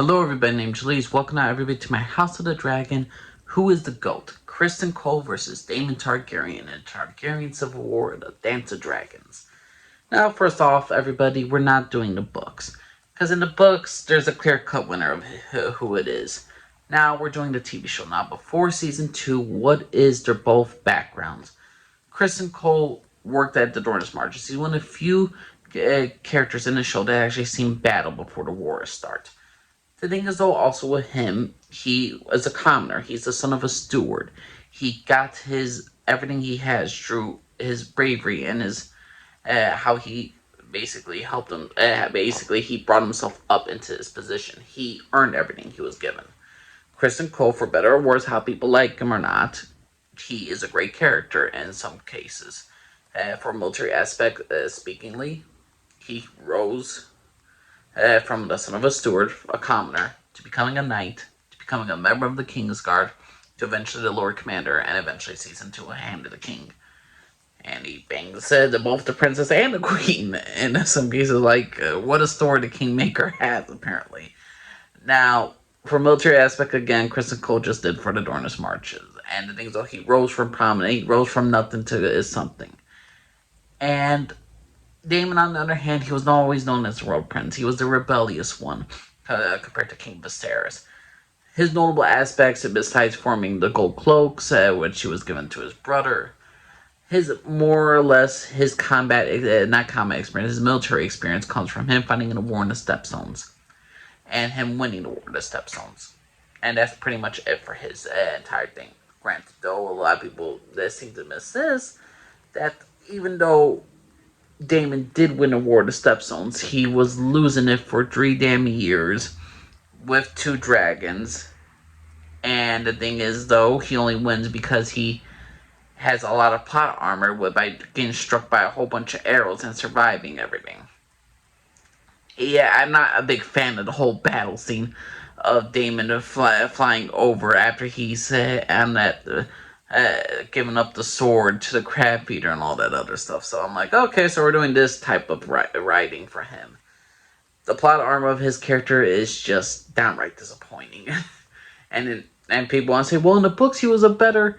Hello everybody, named Jalise. Welcome out everybody to my House of the Dragon. Who is the GOAT? Criston Cole versus Daemon Targaryen in Targaryen Civil War, The Dance of Dragons. Now, first off, everybody, we're not doing the books. Because in the books, there's a clear-cut winner of who it is. Now, we're doing the TV show. Now, before Season 2, what is their both backgrounds? Criston Cole worked at the Dornish Marches. He's one of the few characters in the show that actually seen battle before the war starts. The thing is, though, also with him, he is a commoner. He's the son of a steward. He got everything he has through his bravery and his how he basically helped him. Basically, he brought himself up into his position. He earned everything he was given. Criston Cole, for better or worse, how people like him or not, he is a great character in some cases. For military aspect, speakingly, he rose from the son of a steward, a commoner, to becoming a knight, to becoming a member of the King's Guard, to eventually the Lord Commander, and eventually Season 2, a Hand of the King. And he bangs both the princess and the queen, in some cases, what a story the Kingmaker has, apparently. Now, for military aspect, again, Criston Cole just did for the Dornish Marches. And the thing is, though, he rose from prominent, he rose from nothing to something. And Daemon, on the other hand, he was not always known as the Road Prince. He was the rebellious one, compared to King Viserys. His notable aspects, besides forming the gold cloaks, which he was given to his brother, his military experience comes from him fighting in a war in the Stepstones, and him winning the war in the Stepstones. And that's pretty much it for his entire thing. Granted, though, a lot of people that seem to miss this, that even though Daemon did win a war of the Stepstones, he was losing it for 3 damn years with 2 dragons. And the thing is, though, he only wins because he has a lot of plot armor by getting struck by a whole bunch of arrows and surviving everything. Yeah, I'm not a big fan of the whole battle scene of Daemon flying over after he's on that giving up the sword to the crab feeder and all that other stuff. So I'm like, okay, so we're doing this type of writing for him. The plot armor of his character is just downright disappointing. and people want to say, well, in the books he was a better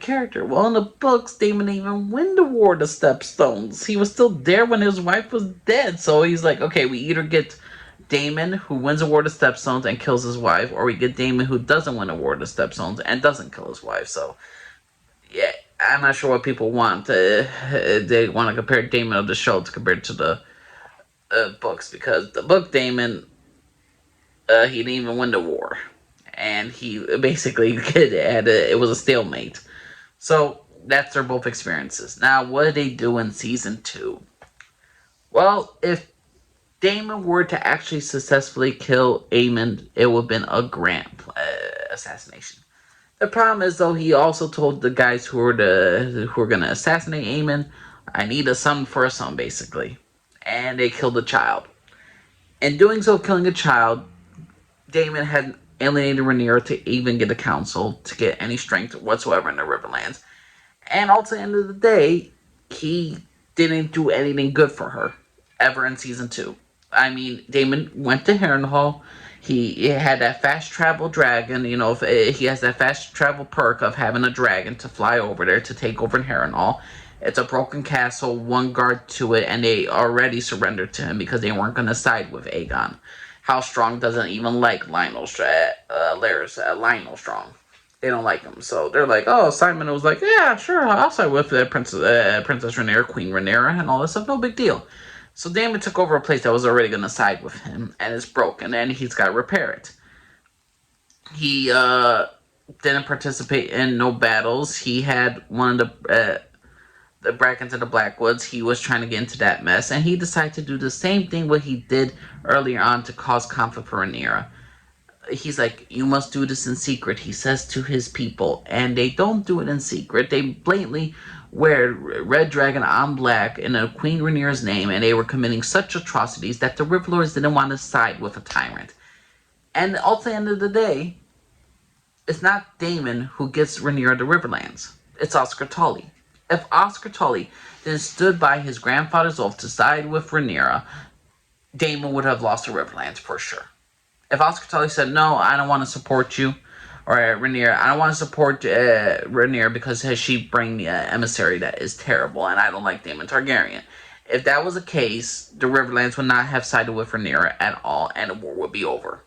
character. Well, in the books, Daemon didn't even win the war of the Stepstones. He was still there when his wife was dead. So he's like, okay, we either get Daemon, who wins a war of the Stepstones and kills his wife, or we get Daemon, who doesn't win a war of the Stepstones and doesn't kill his wife. So, yeah, I'm not sure what people want. They want to compare Daemon of the show to compared to the books, because the book Daemon, he didn't even win the war, and he basically it was a stalemate. So that's their both experiences. Now, what did they do in Season 2? Well, if Daemon were to actually successfully kill Aemon, it would have been a grand assassination. The problem is, though, he also told the guys who were going to assassinate Aemon, I need a son for a son, basically. And they killed a child. In doing so, killing a child, Daemon had alienated Rhaenyra to even get a council, to get any strength whatsoever in the Riverlands. And also, at the end of the day, he didn't do anything good for her, ever in Season 2. I mean, Daemon went to Harrenhal. He had that fast travel dragon. You know, he has that fast travel perk of having a dragon to fly over there to take over in Harrenhal. It's a broken castle, 1 guard to it, and they already surrendered to him because they weren't going to side with Aegon. House Strong doesn't even like Lionel Strong. They don't like him, so they're like, oh, Simon was like, yeah, sure, I'll side with Princess Rhaenyra, Queen Rhaenyra, and all this stuff, no big deal. So Daemon took over a place that was already going to side with him, and it's broken, and he's got to repair it. He didn't participate in no battles. He had one of the Brackens and the Blackwoods. He was trying to get into that mess, and he decided to do the same thing what he did earlier on to cause conflict for Rhaenyra. He's like, you must do this in secret, he says to his people, and they don't do it in secret. They blatantly wear red dragon on black in a Queen Rhaenyra's name, and they were committing such atrocities that the Riverlords didn't want to side with a tyrant. And at the end of the day, it's not Daemon who gets Rhaenyra the Riverlands. It's Oscar Tully. If Oscar Tully then stood by his grandfather's oath to side with Rhaenyra, Daemon would have lost the Riverlands for sure. If Oscar Tully said, no, I don't want to support you, or Rhaenyra, I don't want to support Rhaenyra because she bring the emissary that is terrible, and I don't like Daemon Targaryen. If that was the case, the Riverlands would not have sided with Rhaenyra at all, and the war would be over.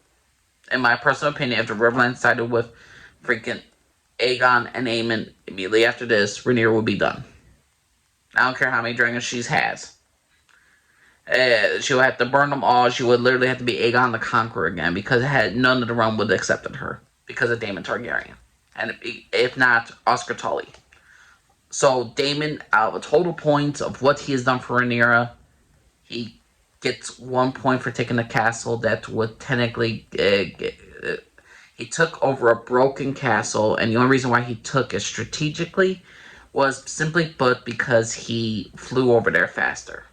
In my personal opinion, if the Riverlands sided with freaking Aegon and Aemon immediately after this, Rhaenyra would be done. I don't care how many dragons she has. She would have to burn them all. She would literally have to be Aegon the Conqueror again because none of the realm would have accepted her because of Daemon Targaryen. And if not, Oscar Tully. So Daemon, out of a total points of what he has done for Rhaenyra, he gets 1 point for taking the castle that would technically... he took over a broken castle, and the only reason why he took it strategically was simply put because he flew over there faster.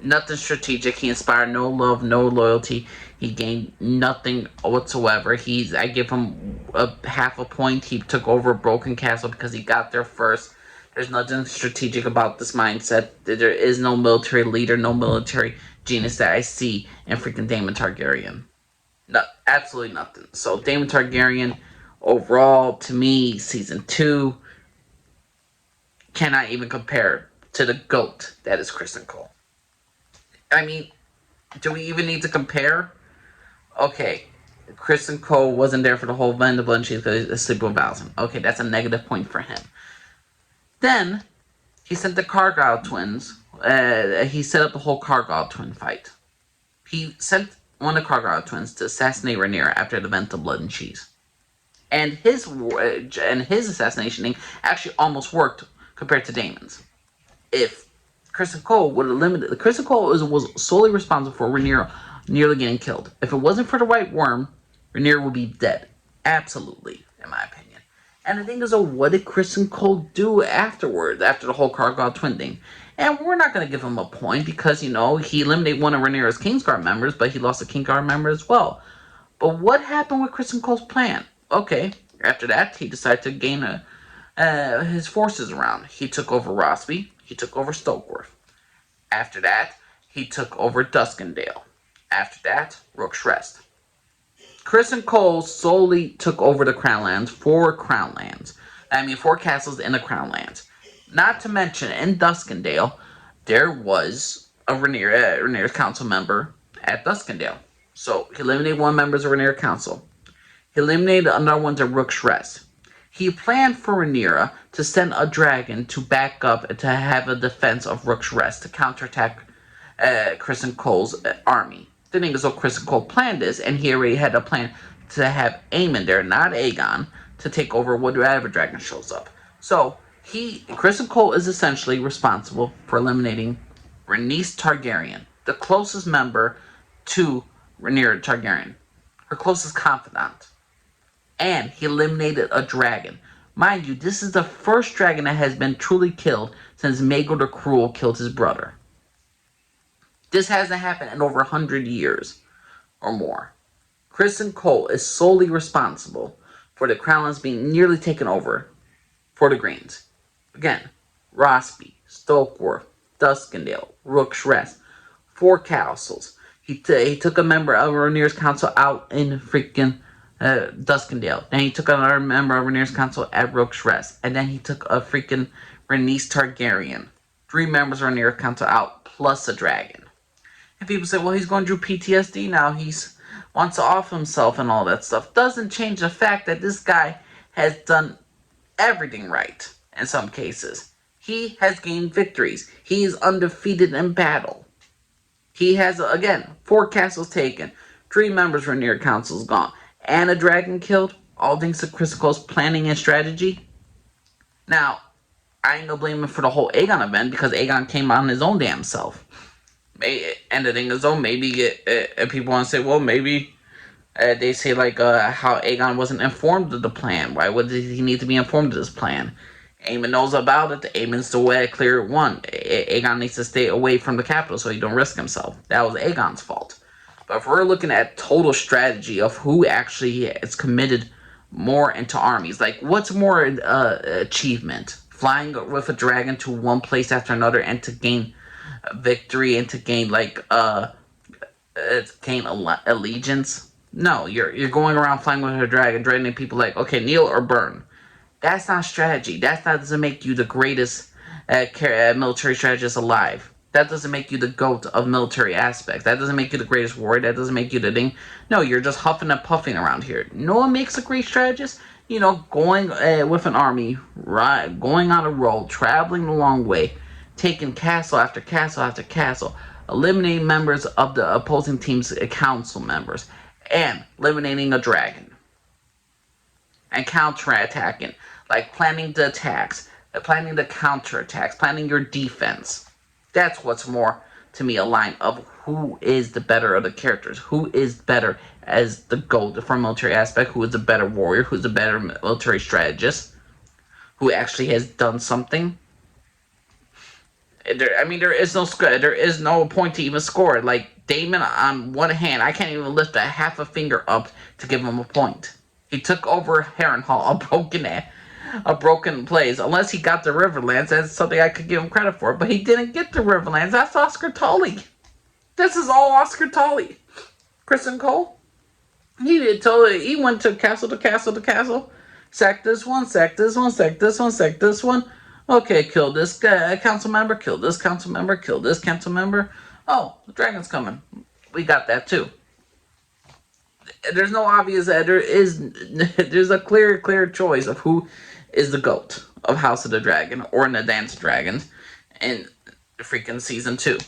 Nothing strategic. He inspired no love, no loyalty. He gained nothing whatsoever. I give him half a point. He took over a broken castle because he got there first. There's nothing strategic about this mindset. There is no military leader, no military genius that I see in freaking Daemon Targaryen. No, absolutely nothing. So Daemon Targaryen, overall, to me, season 2 cannot even compare to the GOAT that is Criston Cole. I mean, do we even need to compare? Okay, Criston Cole wasn't there for the whole event of Blood and Cheese because he's asleep with Valzin. Okay, that's a negative point for him. Then, he sent the Cargyle twins. He set up the whole Cargyle twin fight. He sent one of the Cargyle twins to assassinate Rhaenyra after the event of Blood and Cheese. And his assassination thing actually almost worked compared to Daemon's. If Criston Cole would have limited... Criston Cole was solely responsible for Rhaenyra nearly getting killed. If it wasn't for the White Worm, Rhaenyra would be dead. Absolutely, in my opinion. And the thing is, what did Criston Cole do afterwards, after the whole Cargyle twin thing? And we're not going to give him a point because, he eliminated one of Rhaenyra's Kingsguard members, but he lost a Kingsguard member as well. But what happened with Criston Cole's plan? Okay, after that, he decided to gain his forces around. He took over Rosby. He took over Stokeworth. After that, he took over Duskendale. After that, Rook's Rest. Criston Cole solely took over the Crownlands, 4 castles in the Crownlands. Not to mention, in Duskendale, there was a Rhaenyra's council member at Duskendale. So, he eliminated one member of Rhaenyra Council. He eliminated another one to Rook's Rest. He planned for Rhaenyra to send a dragon to back up to have a defense of Rook's Rest to counterattack Criston Cole's army. The thing is, Criston Cole planned this, and he already had a plan to have Aemon there, not Aegon, to take over whatever dragon shows up. So, Criston Cole is essentially responsible for eliminating Rhaenys Targaryen, the closest member to Rhaenyra Targaryen, her closest confidant. And he eliminated a dragon. Mind you, this is the first dragon that has been truly killed since Maegor the Cruel killed his brother. This hasn't happened in over 100 years or more. Criston Cole is solely responsible for the Crownlands being nearly taken over for the Greens. Again, Rosby, Stokeworth, Duskendale, Rook's Rest, 4 castles. He took a member of Rhaenyra's council out in freaking Duskendale. Then he took another member of Rhaenyra's council at Rook's Rest. And then he took a freaking Rhaenys Targaryen. 3 members of Rhaenyra's council out, plus a dragon. And people say, well, he's going through PTSD now. He wants to off himself and all that stuff. Doesn't change the fact that this guy has done everything right in some cases. He has gained victories. He is undefeated in battle. He has, again, 4 castles taken. 3 members of Rhaenyra council gone. And a dragon killed, all thanks to Criston Cole's planning and strategy. Now, I ain't gonna blame him for the whole Aegon event because Aegon came on his own damn self. And the thing is, though, maybe people want to say, well, maybe they say how Aegon wasn't informed of the plan. Why would he need to be informed of this plan? Aemon knows about it. Aemon's the way clear one. Aegon needs to stay away from the capital so he don't risk himself. That was Aegon's fault. But if we're looking at total strategy of who actually is committed more into armies, what's more achievement? Flying with a dragon to one place after another and to gain victory and to gain gain allegiance. No, you're going around flying with a dragon, threatening people like, okay, kneel or burn. That's not strategy. That doesn't make you the greatest military strategist alive. That doesn't make you the GOAT of military aspects. That doesn't make you the greatest warrior. That doesn't make you the thing. No, you're just huffing and puffing around here. No one makes a great strategist. Going with an army, right, going on a roll, traveling a long way, taking castle after castle after castle, eliminating members of the opposing team's council members, and eliminating a dragon, and counterattacking, like planning the attacks, planning the counterattacks, planning your defense. That's what's more to me a line of who is the better of the characters, who is better as the GOAT from military aspect, who is a better warrior, who's a better military strategist, who actually has done something. There is no point to even score. Like Daemon, on one hand, I can't even lift a half a finger up to give him a point. He took over Harrenhal, a broken place. Unless he got the Riverlands, that's something I could give him credit for. But he didn't get the Riverlands. That's Oscar Tully. This is all Oscar Tully. Criston Cole, he went to castle to castle to castle. Sack this one, sack this one, sack this one, sack this one. Okay, kill this council member, kill this council member, kill this council member. Oh, the dragon's coming. We got that too. There's no obvious there's a clear choice of who is the GOAT of House of the Dragon or in the Dance of Dragons in freaking season 2.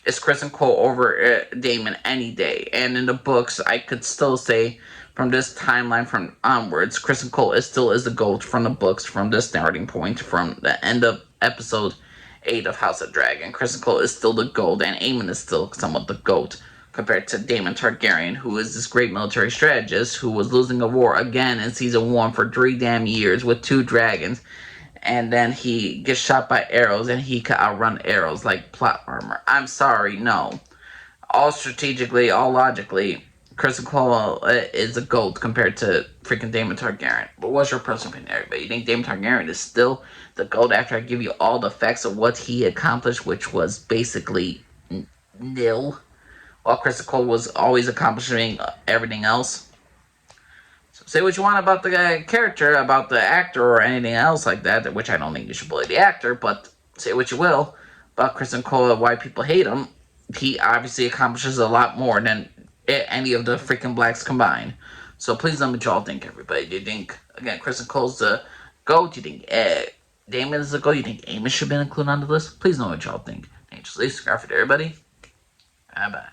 It's Criston Cole over Daemon any day. And in the books, I could still say from this timeline from onwards, Criston Cole still is the GOAT from the books, from this starting point, from the end of episode 8 of House of Dragon. Criston Cole is still the GOAT, and Aemon is still somewhat the GOAT compared to Daemon Targaryen, who is this great military strategist who was losing a war again in season 1 for 3 damn years with 2 dragons. And then he gets shot by arrows, and he could outrun arrows like plot armor. I'm sorry, no. All strategically, all logically, Criston Cole is a GOAT compared to freaking Daemon Targaryen. But what's your personal opinion, everybody? You think Daemon Targaryen is still the GOAT after I give you all the facts of what he accomplished, which was basically nil, while Criston Cole was always accomplishing everything else? So say what you want about the character, about the actor, or anything else like that, which I don't think you should bully the actor, but say what you will about Criston Cole and why people hate him. He obviously accomplishes a lot more than any of the freaking blacks combined. So please let me know what y'all think, everybody. Do you think, again, Criston Cole's the GOAT? Do you think Daemon is the GOAT? Do you think Aemon should be included on the list? Please know what y'all think. Thanks. Subscribe for everybody. Bye-bye.